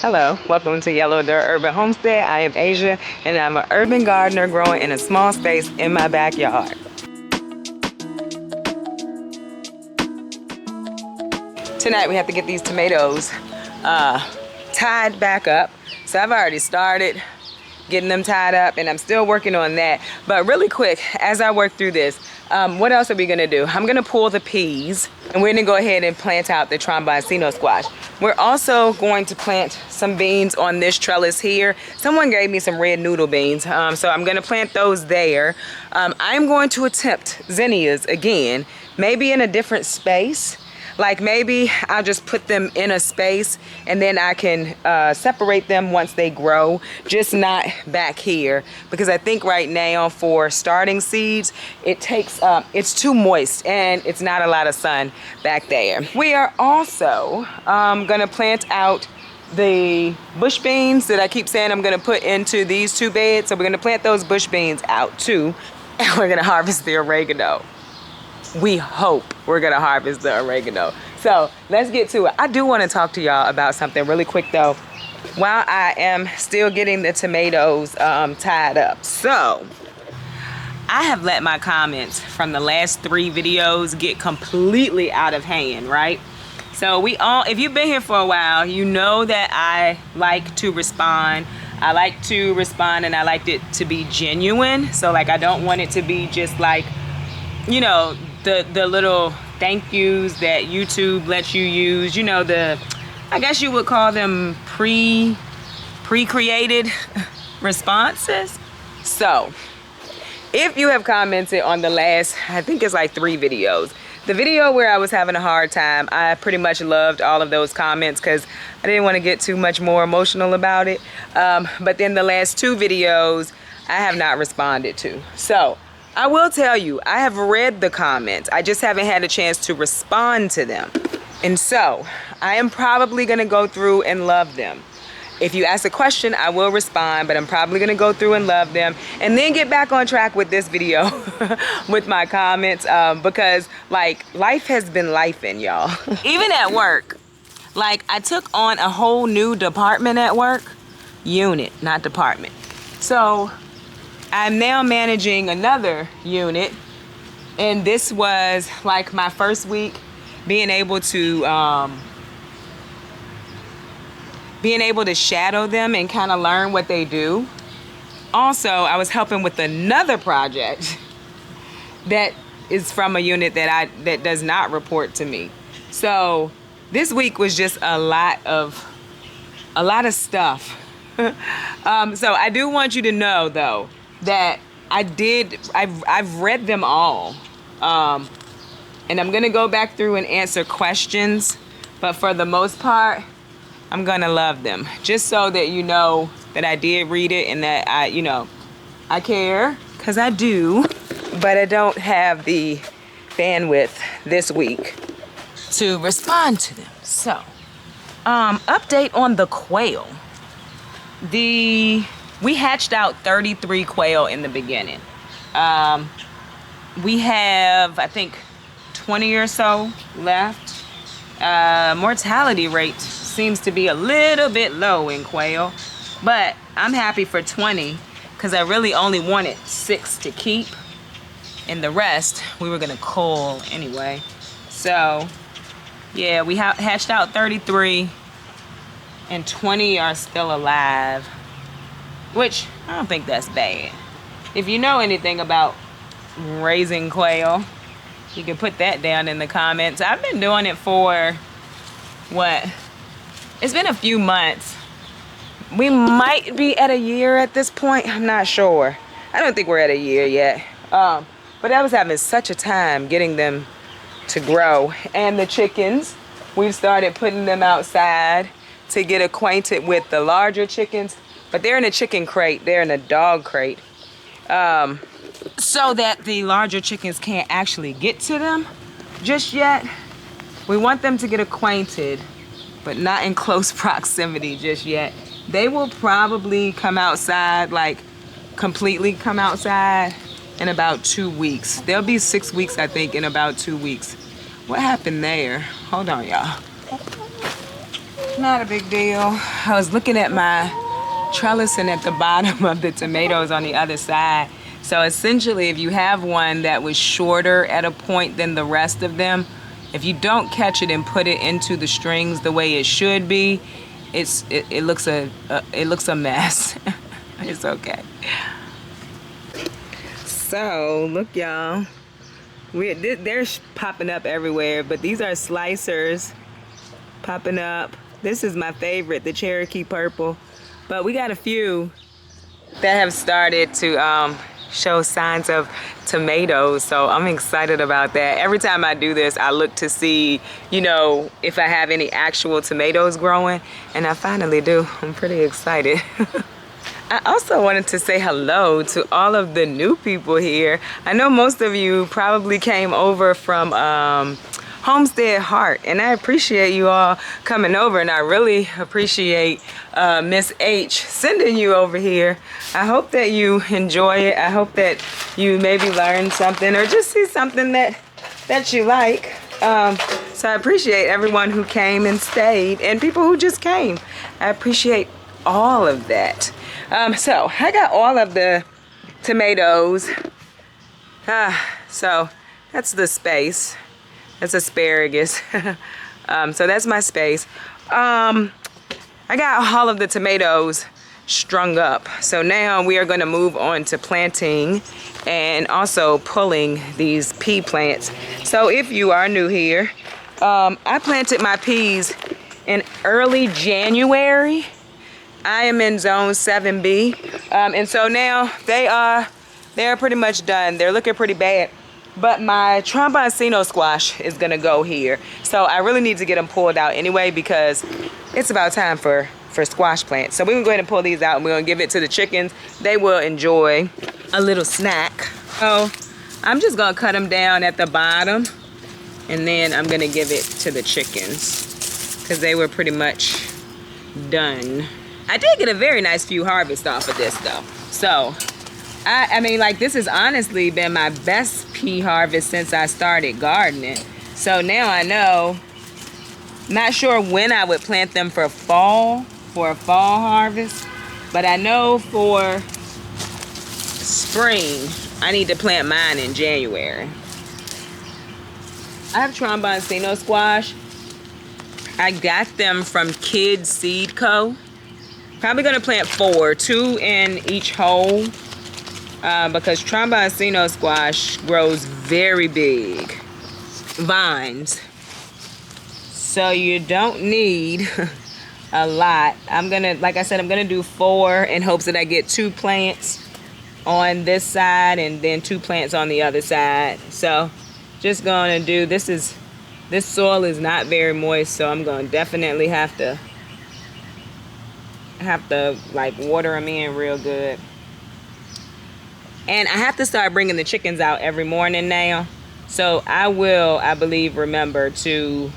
Hello, welcome to Yellow Dirt Urban Homestead. I am Asia and I'm an urban gardener growing in a small space in my backyard. Tonight we have to get these tomatoes tied back up. So I've already started getting them tied up and I'm still working on that. But really quick, as I work through this, what else are we gonna do? I'm gonna pull the peas and we're gonna go ahead and plant out the trombonino squash. We're also going to plant some beans on this trellis here. Someone gave me some red noodle beans, so I'm gonna plant those there. I'm going to attempt zinnias again, maybe in a different space. Like maybe I'll just put them in a space and then I can separate them once they grow, just not back here. Because I think right now for starting seeds, it takes, it's too moist and it's not a lot of sun back there. We are also gonna plant out the bush beans that I keep saying I'm gonna put into these two beds. So we're gonna plant those bush beans out too. And we're gonna harvest the oregano. We hope we're gonna harvest the oregano. So let's get to it. I do wanna talk to y'all about something really quick though, while I am still getting the tomatoes tied up. So I have let my comments from the last 3 videos get completely out of hand, right? So if you've been here for a while, you know that I like to respond. I like to respond and I like it to be genuine. So like I don't want it to be just like, you know, the little thank yous that YouTube lets you use, you know, I guess you would call them pre-created responses. So if you have commented on the last, I think it's like 3 videos, the video where I was having a hard time, I pretty much loved all of those comments because I didn't want to get too much more emotional about it. But then the last 2 videos I have not responded to. So I will tell you, I have read the comments. I just haven't had a chance to respond to them. And so I am probably gonna go through and love them. If you ask a question, I will respond, but I'm probably gonna go through and love them and then get back on track with this video with my comments because like life has been lifing, y'all. Even at work, like I took on a whole new department at work, unit, not department. So I'm now managing another unit and this was like my first week being able to shadow them and kind of learn what they do. Also, I was helping with another project that is from a unit that does not report to me. So this week was just a lot of stuff. So I do want you to know though that I've read them all. And I'm gonna go back through and answer questions, but for the most part, I'm gonna love them. Just so that you know that I did read it and that I care, cause I do, but I don't have the bandwidth this week to respond to them. So, update on the quail. We hatched out 33 quail in the beginning. We have, I think, 20 or so left. Mortality rate seems to be a little bit low in quail, but I'm happy for 20 because I really only wanted 6 to keep, and the rest we were gonna cull anyway. So yeah, we hatched out 33 and 20 are still alive, which I don't think that's bad. If you know anything about raising quail, you can put that down in the comments. I've been doing it for, it's been a few months. We might be at a year at this point, I'm not sure. I don't think we're at a year yet. But I was having such a time getting them to grow. And the chickens, we've started putting them outside to get acquainted with the larger chickens. But they're in a chicken crate, they're in a dog crate. So that the larger chickens can't actually get to them just yet. We want them to get acquainted, but not in close proximity just yet. They will probably come outside, like completely come outside in about 2 weeks. They'll be 6 weeks, I think, in about 2 weeks. What happened there? Hold on, y'all. Not a big deal. I was looking at my trellising at the bottom of the tomatoes on the other side. So essentially, if you have one that was shorter at a point than the rest of them, if you don't catch it and put it into the strings the way it should be, it looks a mess. It's okay. So look, y'all, they're popping up everywhere, but these are slicers popping up. This is my favorite, the Cherokee purple, but we got a few that have started to show signs of tomatoes, so I'm excited about that. Every time I do this, I look to see, you know, if I have any actual tomatoes growing, and I finally do. I'm pretty excited. I also wanted to say hello to all of the new people here. I know most of you probably came over from Homestead Heart, and I appreciate you all coming over, and I really appreciate Miss H sending you over here. I hope that you enjoy it. I hope that you maybe learn something or just see something that you like. So I appreciate everyone who came and stayed, and people who just came. I appreciate all of that. So I got all of the tomatoes. So that's the space. That's asparagus. So that's my space. I got all of the tomatoes strung up. So now we are going to move on to planting and also pulling these pea plants. So if you are new here, I planted my peas in early January. I am in zone 7B. And so now they're pretty much done. They're looking pretty bad. But my trombonino squash is gonna go here. So I really need to get them pulled out anyway because it's about time for squash plants. So we're gonna go ahead and pull these out and we're gonna give it to the chickens. They will enjoy a little snack. So I'm just gonna cut them down at the bottom and then I'm gonna give it to the chickens because they were pretty much done. I did get a very nice few harvests off of this though. So I mean, like, this has honestly been my best pea harvest since I started gardening. So now I know, not sure when I would plant them for a fall harvest, but I know for spring, I need to plant mine in January. I have trombonino squash. I got them from Kids Seed Co. Probably gonna plant 4, 2 in each hole. Because trombonino squash grows very big vines, so you don't need a lot. I'm gonna, like I said, I'm gonna do 4 in hopes that I get 2 plants on this side and then 2 plants on the other side. So just gonna do, this soil is not very moist, so I'm gonna definitely have to like water them in real good. And I have to start bringing the chickens out every morning now. So I will, I believe, remember to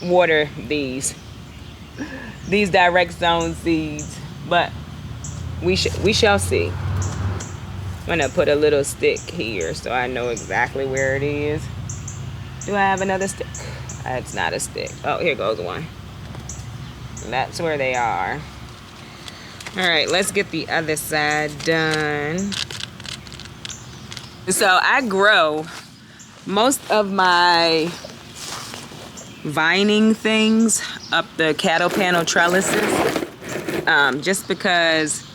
water these direct zone seeds. But we shall see. I'm gonna put a little stick here so I know exactly where it is. Do I have another stick? It's not a stick. Oh, here goes one. That's where they are. All right, let's get the other side done. So I grow most of my vining things up the cattle panel trellises just because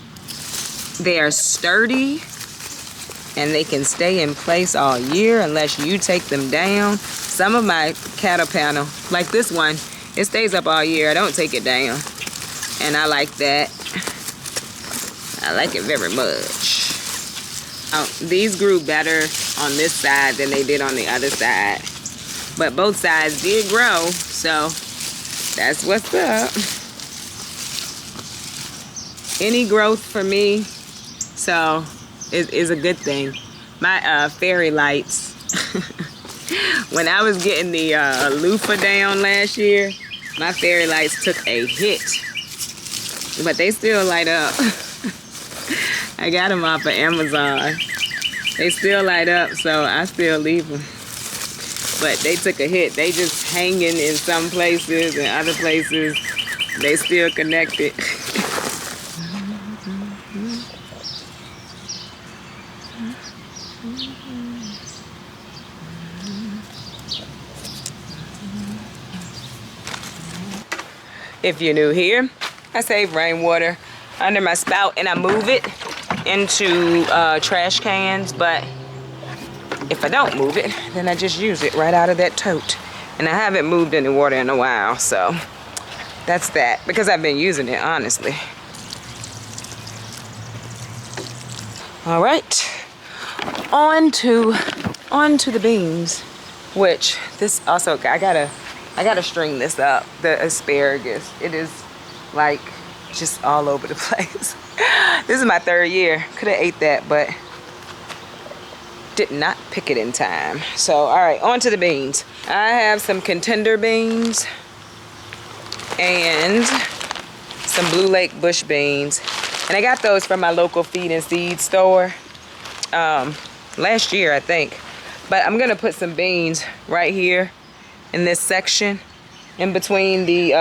they are sturdy and they can stay in place all year unless you take them down. Some of my cattle panel, like this one, it stays up all year. I don't take it down, and I like that. I like it very much. These grew better on this side than they did on the other side. But both sides did grow, so that's what's up. Any growth for me, so is a good thing. My fairy lights, when I was getting the loofah down last year, my fairy lights took a hit. But they still light up. I got them off of Amazon. They still light up, so I still leave them. but they took a hit. They just hanging in some places, and other places they still connected. If you're new here, I save rainwater under my spout and I move it into trash cans, but if I don't move it, then I just use it right out of that tote. And I haven't moved any water in a while, so that's that, because I've been using it, honestly. All right, on to the beans, which this also, I gotta string this up, the asparagus. It is like just all over the place. This is my 3rd year. Could have ate that, but did not pick it in time. So, all right, on to the beans. I have some contender beans and some Blue Lake bush beans. And I got those from my local feed and seed store last year, I think. But I'm gonna put some beans right here in this section in between the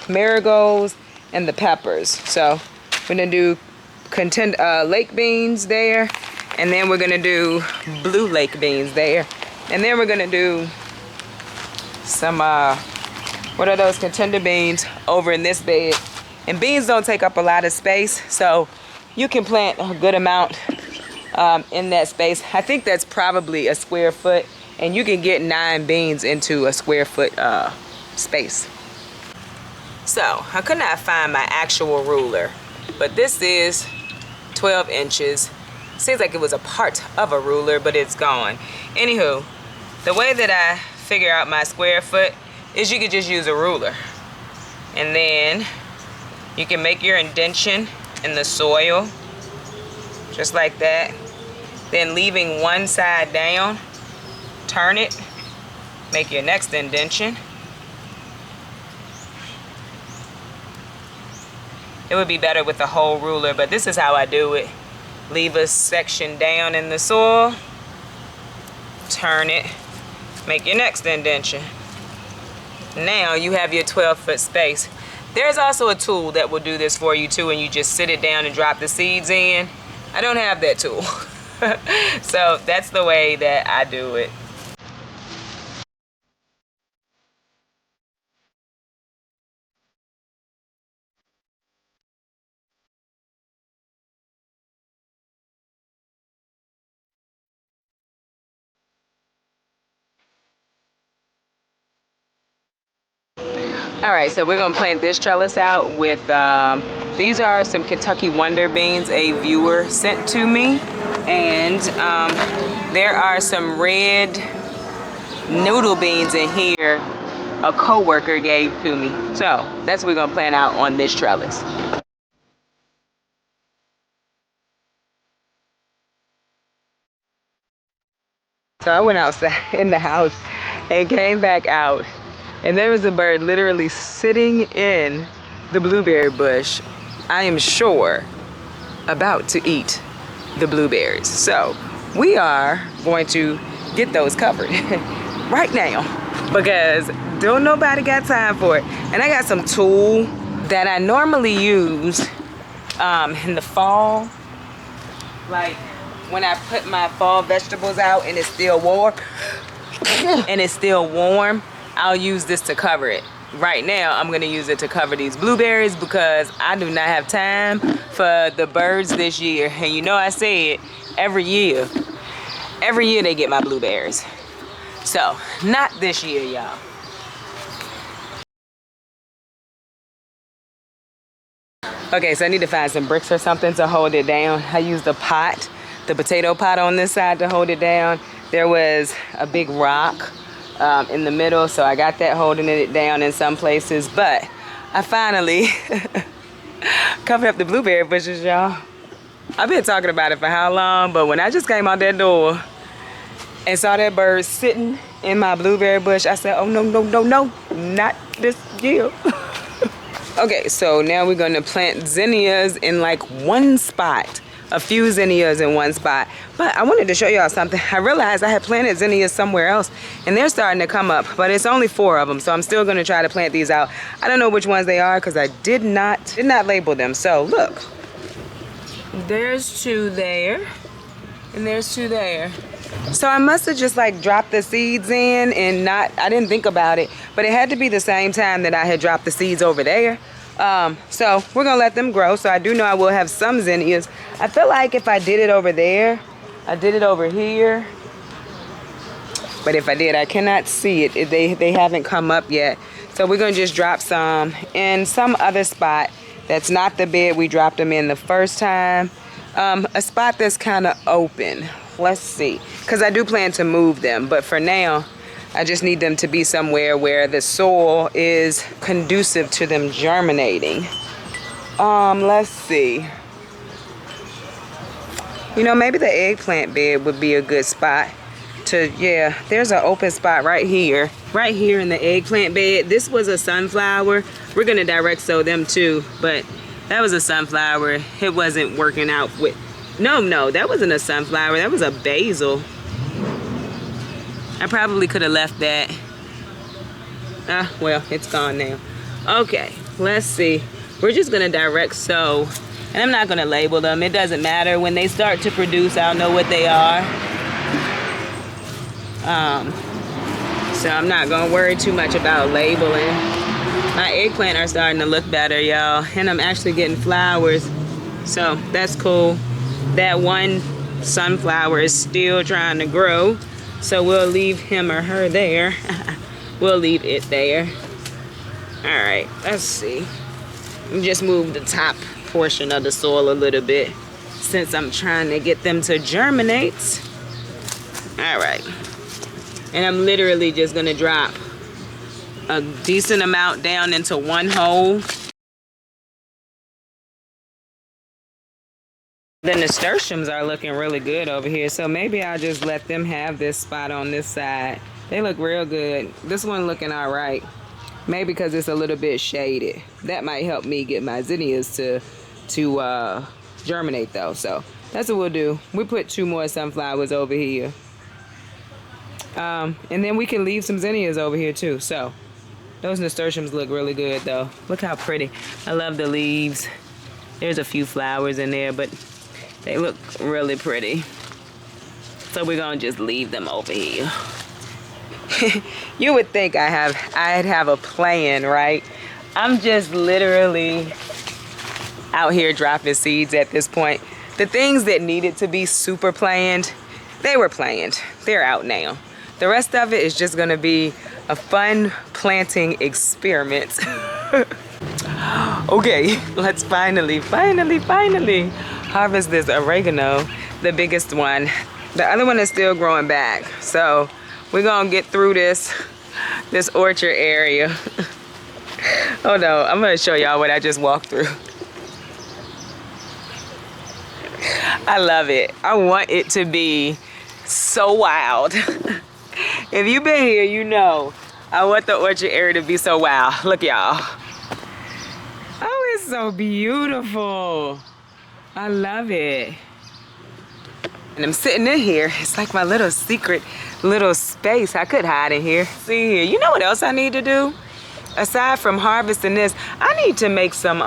marigolds and the peppers. So we're gonna do lake beans there, and then we're gonna do Blue Lake beans there, and then we're gonna do some what are those, contender beans over in this bed. And beans don't take up a lot of space, so you can plant a good amount in that space. I think that's probably a square foot, and you can get 9 beans into a square foot space. So I could not find my actual ruler, but this is 12 inches. Seems like it was a part of a ruler, but it's gone. Anywho, the way that I figure out my square foot is you could just use a ruler. And then you can make your indentation in the soil, just like that. Then leaving one side down, turn it, make your next indentation. It would be better with a whole ruler, but this is how I do it. Leave a section down in the soil, turn it, make your next indentation. Now you have your 12-foot space. There's also a tool that will do this for you too, and you just sit it down and drop the seeds in. I don't have that tool. So that's the way that I do it. All right, so we're gonna plant this trellis out with, these are some Kentucky Wonder beans a viewer sent to me. And there are some red noodle beans in here a co-worker gave to me. So that's what we're gonna plant out on this trellis. So I went outside in the house and came back out, and there was a bird literally sitting in the blueberry bush, I am sure about to eat the blueberries. So we are going to get those covered right now, because don't nobody got time for it. And I got some tool that I normally use in the fall, like when I put my fall vegetables out and it's still warm, I'll use this to cover it. Right now, I'm gonna use it to cover these blueberries because I do not have time for the birds this year. And you know I say it every year they get my blueberries. So, not this year, y'all. Okay, so I need to find some bricks or something to hold it down. I used the pot, the potato pot on this side to hold it down. There was a big rock in the middle, so I got that holding it down in some places, but I finally covered up the blueberry bushes, y'all. I've been talking about it for how long, but when I just came out that door and saw that bird sitting in my blueberry bush, I said, oh no, no, no, no, not this year. Okay, so now we're gonna plant zinnias in like one spot a few zinnias in one spot. But I wanted to show y'all something. I realized I had planted zinnias somewhere else and they're starting to come up, but it's only 4 of them. So I'm still gonna try to plant these out. I don't know which ones they are because I did not label them. So look, there's 2 there and there's 2 there. So I must have just like dropped the seeds in and I didn't think about it, but it had to be the same time that I had dropped the seeds over there. So we're gonna let them grow. So I do know I will have some zinnias. I feel like if I did it over there, I did it over here, but if I did, I cannot see it. They haven't come up yet. So we're gonna just drop some in some other spot that's not the bed we dropped them in the first time. A spot that's kind of open. Let's see, because I do plan to move them, but for now I just need them to be somewhere where the soil is conducive to them germinating. Let's see. You know, maybe the eggplant bed would be a good spot to, yeah, there's an open spot right here in the eggplant bed. This was a sunflower. We're gonna direct sow them too, but that was a sunflower. It wasn't working out with, no, that wasn't a sunflower. That was a basil. I probably could have left that. Well, it's gone now. Okay, let's see. We're just gonna direct sow, and I'm not gonna label them. It doesn't matter. When they start to produce, I'll know what they are. So I'm not gonna worry too much about labeling. My eggplant are starting to look better, y'all, and I'm actually getting flowers, so that's cool. That one sunflower is still trying to grow, so we'll leave him or her there. We'll leave it there. All right, let's see. Just move the top portion of the soil a little bit since I'm trying to get them to germinate. All right, and I'm literally just gonna drop a decent amount down into one hole. The nasturtiums are looking really good over here, so maybe I'll just let them have this spot on this side. They look real good. This one looking all right. Maybe because it's a little bit shaded. That might help me get my zinnias to germinate though. So that's what we'll do. We put 2 more sunflowers over here. And then we can leave some zinnias over here too. So those nasturtiums look really good though. Look how pretty. I love the leaves. There's a few flowers in there, but they look really pretty. So we're gonna just leave them over here. You would think I'd have a plan, right? I'm just literally out here dropping seeds at this point. The things that needed to be super planned, they were planned. They're out now. The rest of it is just gonna be a fun planting experiment. Okay, let's finally harvest this oregano, the biggest one. The other one is still growing back. So we're gonna get through this orchard area. Oh no, I'm gonna show y'all what I just walked through. I love it. I want it to be so wild. If you've been here, you know I want the orchard area to be so wild. Look, y'all. Oh, it's so beautiful. I love it. And I'm sitting in here. It's like my little secret little space. I could hide in here. See here. You know what else I need to do? Aside from harvesting this, I need to make some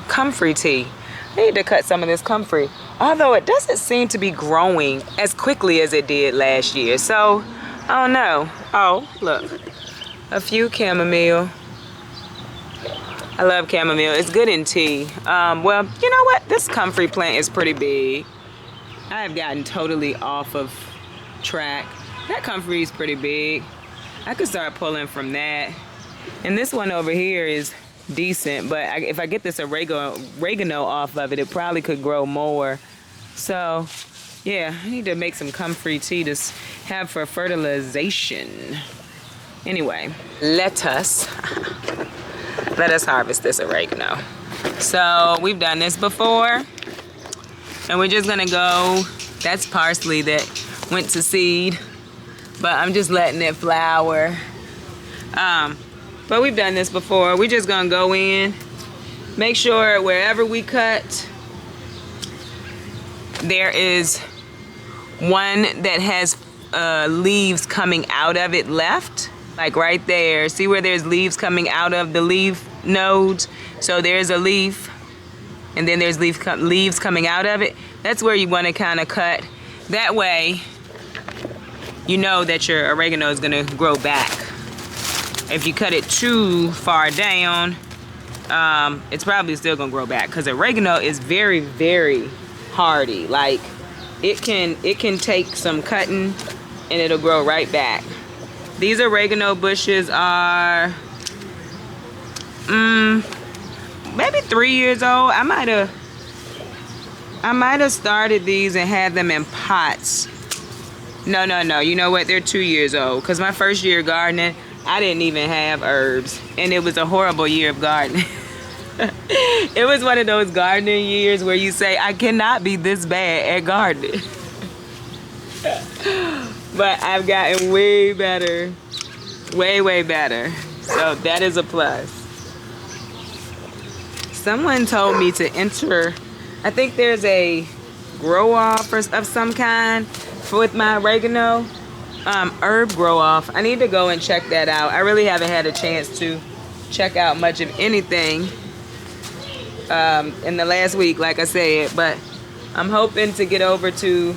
comfrey tea. I need to cut some of this comfrey. Although it doesn't seem to be growing as quickly as it did last year. So, I don't know. Oh, look. A few chamomile. I love chamomile. It's good in tea. Well, you know what? This comfrey plant is pretty big. I have gotten totally off of track. That comfrey is pretty big. I could start pulling from that. And this one over here is decent, but if I get this oregano off of it, it probably could grow more. So, yeah, I need to make some comfrey tea to have for fertilization. Anyway, let us harvest this oregano. So we've done this before, and we're just gonna go. That's parsley that went to seed, but I'm just letting it flower. But we've done this before. We're just gonna go in, make sure wherever we cut, there is one that has leaves coming out of it left, like right there. See where there's leaves coming out of the leaf nodes? So there's a leaf, and then there's leaves coming out of it. That's where you want to kind of cut. That way, you know that your oregano is gonna grow back. If you cut it too far down, it's probably still gonna grow back, because oregano is very, very hardy. Like it can take some cutting and it'll grow right back. These oregano bushes are maybe 3 years old. I might have started these and had them in pots. No, you know what, they're 2 years old, because my first year gardening, I didn't even have herbs, and it was a horrible year of gardening. It was one of those gardening years where you say, I cannot be this bad at gardening. But I've gotten way better, way better. So that is a plus. Someone told me to enter, I think there's a grow off of some kind with my oregano, herb grow off. I need to go and check that out. I really haven't had a chance to check out much of anything in the last week, like I said, but I'm hoping to get over to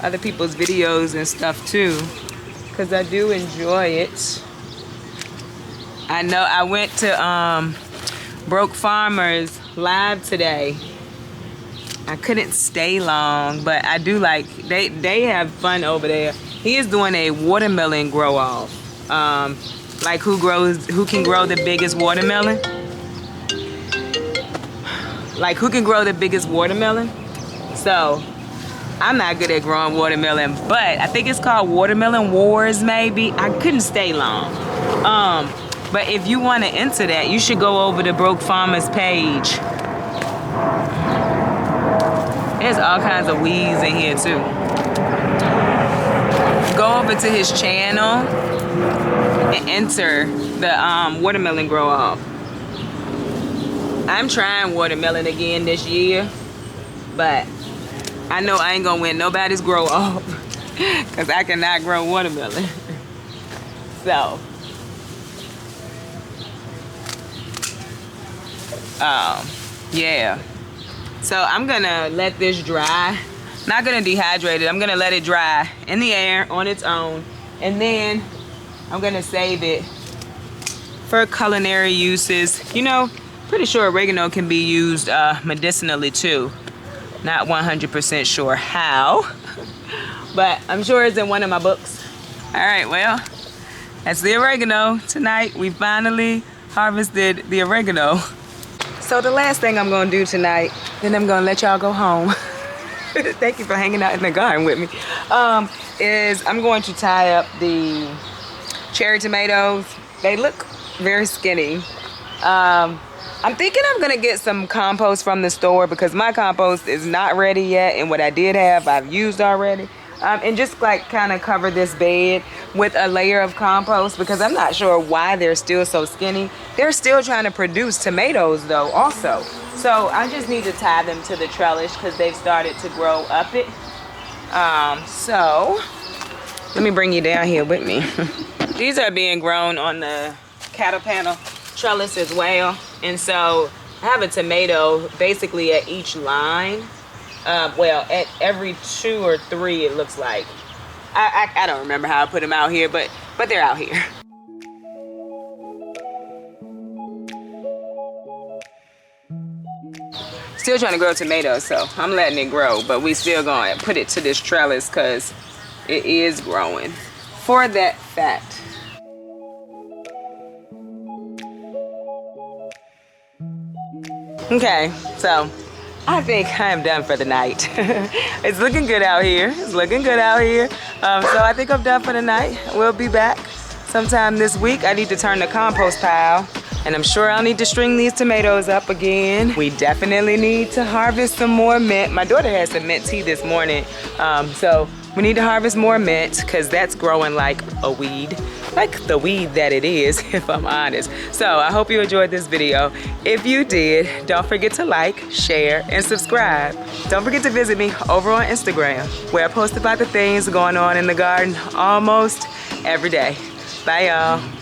other people's videos and stuff too, because I do enjoy it. I know I went to Broke Farmers live today. I couldn't stay long, but I do like, they have fun over there. He is doing a watermelon grow off. Like who can grow the biggest watermelon? Like who can grow the biggest watermelon? So I'm not good at growing watermelon, but I think it's called Watermelon Wars maybe. I couldn't stay long. But if you want to enter that, you should go over to Broke Farmers page. There's all kinds of weeds in here too. Go over to his channel and enter the watermelon grow off. I'm trying watermelon again this year, but I know I ain't gonna win nobody's grow off because I cannot grow watermelon. So, yeah. So I'm gonna let this dry. Not gonna dehydrate it. I'm gonna let it dry in the air on its own, and then I'm gonna save it for culinary uses. You know, pretty sure oregano can be used medicinally too. Not 100% sure how, but I'm sure it's in one of my books. All right, well, that's the oregano. Tonight we finally harvested the oregano. So the last thing I'm gonna do tonight, then I'm gonna let y'all go home. Thank you for hanging out in the garden with me. Is I'm going to tie up the cherry tomatoes. They look very skinny. I'm thinking I'm gonna get some compost from the store because my compost is not ready yet, and what I did have, I've used already. And just like kind of cover this bed with a layer of compost because I'm not sure why they're still so skinny. They're still trying to produce tomatoes though also. So I just need to tie them to the trellis because they've started to grow up it. So let me bring you down here with me. These are being grown on the cattle panel trellis as well. And so I have a tomato basically at each line. Well, at every 2 or 3 it looks like. I don't remember how I put them out here, but they're out here. Still trying to grow tomatoes, so I'm letting it grow, but we still gonna put it to this trellis because it is growing for that fact. Okay, so I think I'm done for the night. It's looking good out here. It's looking good out here. So I think I'm done for the night. We'll be back sometime this week. I need to turn the compost pile, and I'm sure I'll need to string these tomatoes up again. We definitely need to harvest some more mint. My daughter had some mint tea this morning. So we need to harvest more mint because that's growing like a weed. like the weed that it is, if I'm honest. So I hope you enjoyed this video. If you did, don't forget to like, share, and subscribe. Don't forget to visit me over on Instagram, where I post about the things going on in the garden almost every day. Bye, y'all.